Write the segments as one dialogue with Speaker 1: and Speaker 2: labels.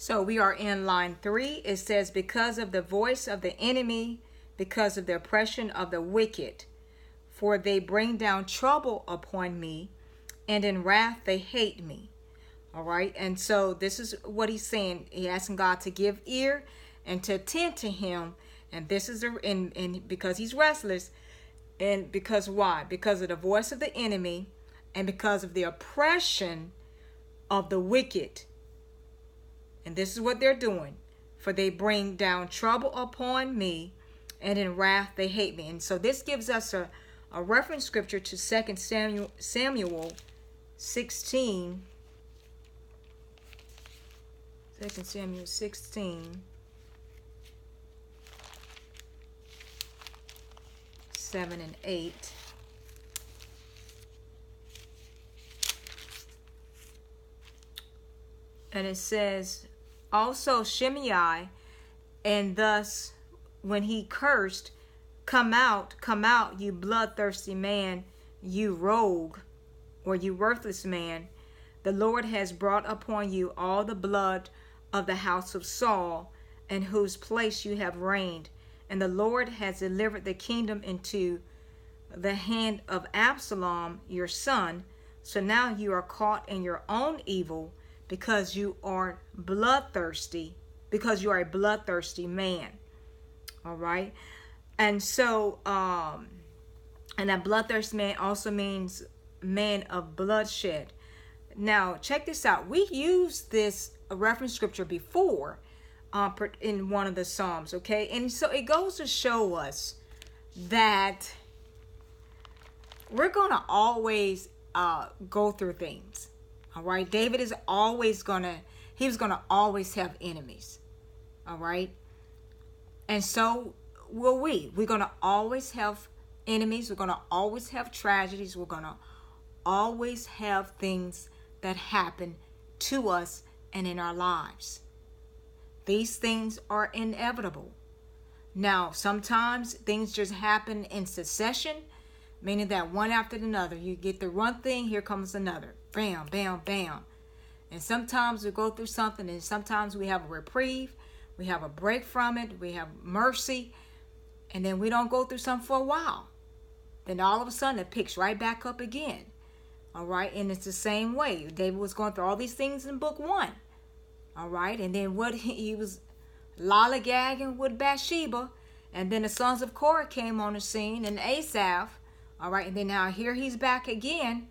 Speaker 1: So we are in line 3. It says, because of the voice of the enemy, because of the oppression of the wicked, for they bring down trouble upon me, and in wrath they hate me. All right. And so this is what he's saying. He asking God to give ear and to attend to him. And this is and because he's restless. And because why? Because of the voice of the enemy and because of the oppression of the wicked. And this is what they're doing. For they bring down trouble upon me, and in wrath they hate me. And so this gives us a reference scripture to 2 Samuel 16. 2 Samuel 16. 7 and 8. And it says, also Shimei, and thus when he cursed, come out, you bloodthirsty man, you rogue, or you worthless man. The Lord has brought upon you all the blood of the house of Saul, in whose place you have reigned. And the Lord has delivered the kingdom into the hand of Absalom, your son. So now you are caught in your own evil, because you are bloodthirsty, because you are a bloodthirsty man. All right. And so, and a bloodthirsty man also means man of bloodshed. Now, check this out. We used this reference scripture before in one of the Psalms, okay? And so it goes to show us that we're going to always go through things, all right? David is always going to, he was going to always have enemies, all right? And so will we. We're going to always have enemies. We're going to always have tragedies. We're going to always have things that happen to us and in our lives. These things are inevitable. Now, sometimes things just happen in succession, meaning that one after another. You get the one thing, here comes another. Bam, bam, bam. And sometimes we go through something, and sometimes we have a reprieve. We have a break from it. We have mercy. And then we don't go through something for a while. Then all of a sudden it picks right back up again. All right. And it's the same way. David was going through all these things in book 1. All right. And then what he was lollygagging with Bathsheba. And then the sons of Korah came on the scene, and Asaph. All right. And then now here he's back again.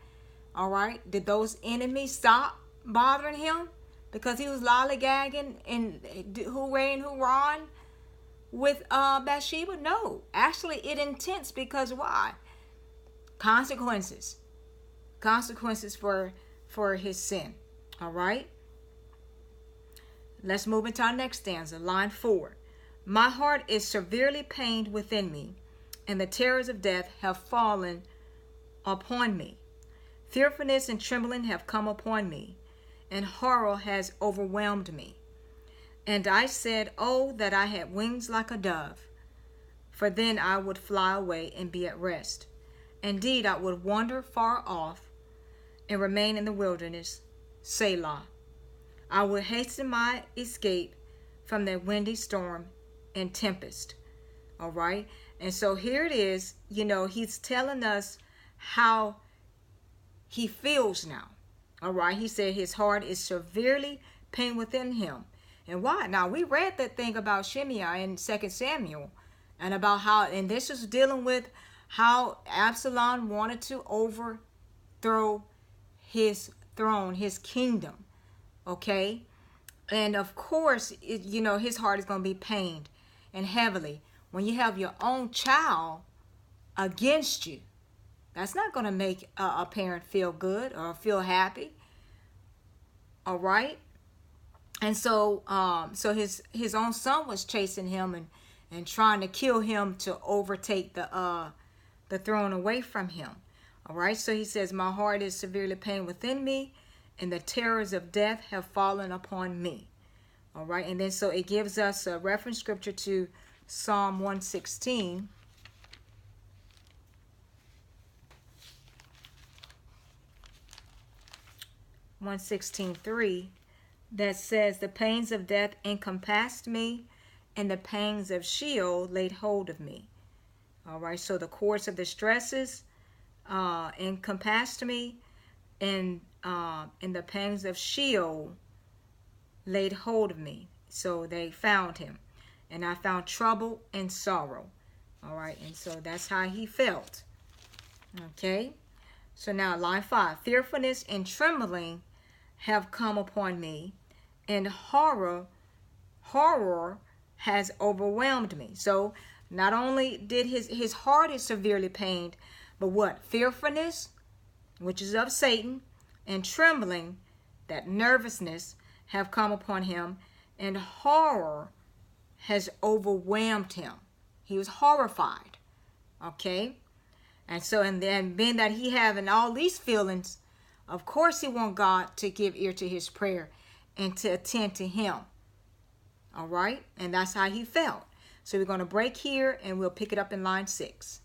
Speaker 1: All right. Did those enemies stop bothering him because he was lollygagging and hooray and hoorah with Bathsheba? No. Actually, it intense, because why? Consequences for his sin. All right. Let's move into our next stanza, line 4. My heart is severely pained within me, and the terrors of death have fallen upon me. Fearfulness and trembling have come upon me, and horror has overwhelmed me. And I said, oh, that I had wings like a dove, for then I would fly away and be at rest. Indeed, I would wander far off and remain in the wilderness, Selah. I would hasten my escape from the windy storm and tempest. All right. And so here it is, he's telling us how he feels now. All right. He said his heart is severely pained within him. And why? Now, we read that thing about Shimei in 2 Samuel, and about how, and this is dealing with how Absalom wanted to overthrow his throne, his kingdom. Okay. And of course, his heart is going to be pained and heavily when you have your own child against you. That's not going to make a parent feel good or feel happy. All right. And so his own son was chasing him and trying to kill him to overtake the throne away from him. All right. So he says, my heart is severely pained within me, and the terrors of death have fallen upon me. All right. And then so it gives us a reference scripture to Psalm 116. (116:3). that says, the pains of death encompassed me, and the pangs of Sheol laid hold of me. All right, so the cords of the stresses encompassed me, and the pangs of Sheol laid hold of me. So they found him, and I found trouble and sorrow. All right, and so that's how he felt. Okay, so now line 5. Fearfulness and trembling have come upon me, and horror has overwhelmed me. So not only did his heart is severely pained, but what? Fearfulness, which is of Satan, and trembling, that nervousness, have come upon him, and horror has overwhelmed him. He was horrified. Okay? And so, and then being that he having all these feelings, of course he want God to give ear to his prayer and to attend to him. All right? And that's how he felt. So we're going to break here, and we'll pick it up in line 6.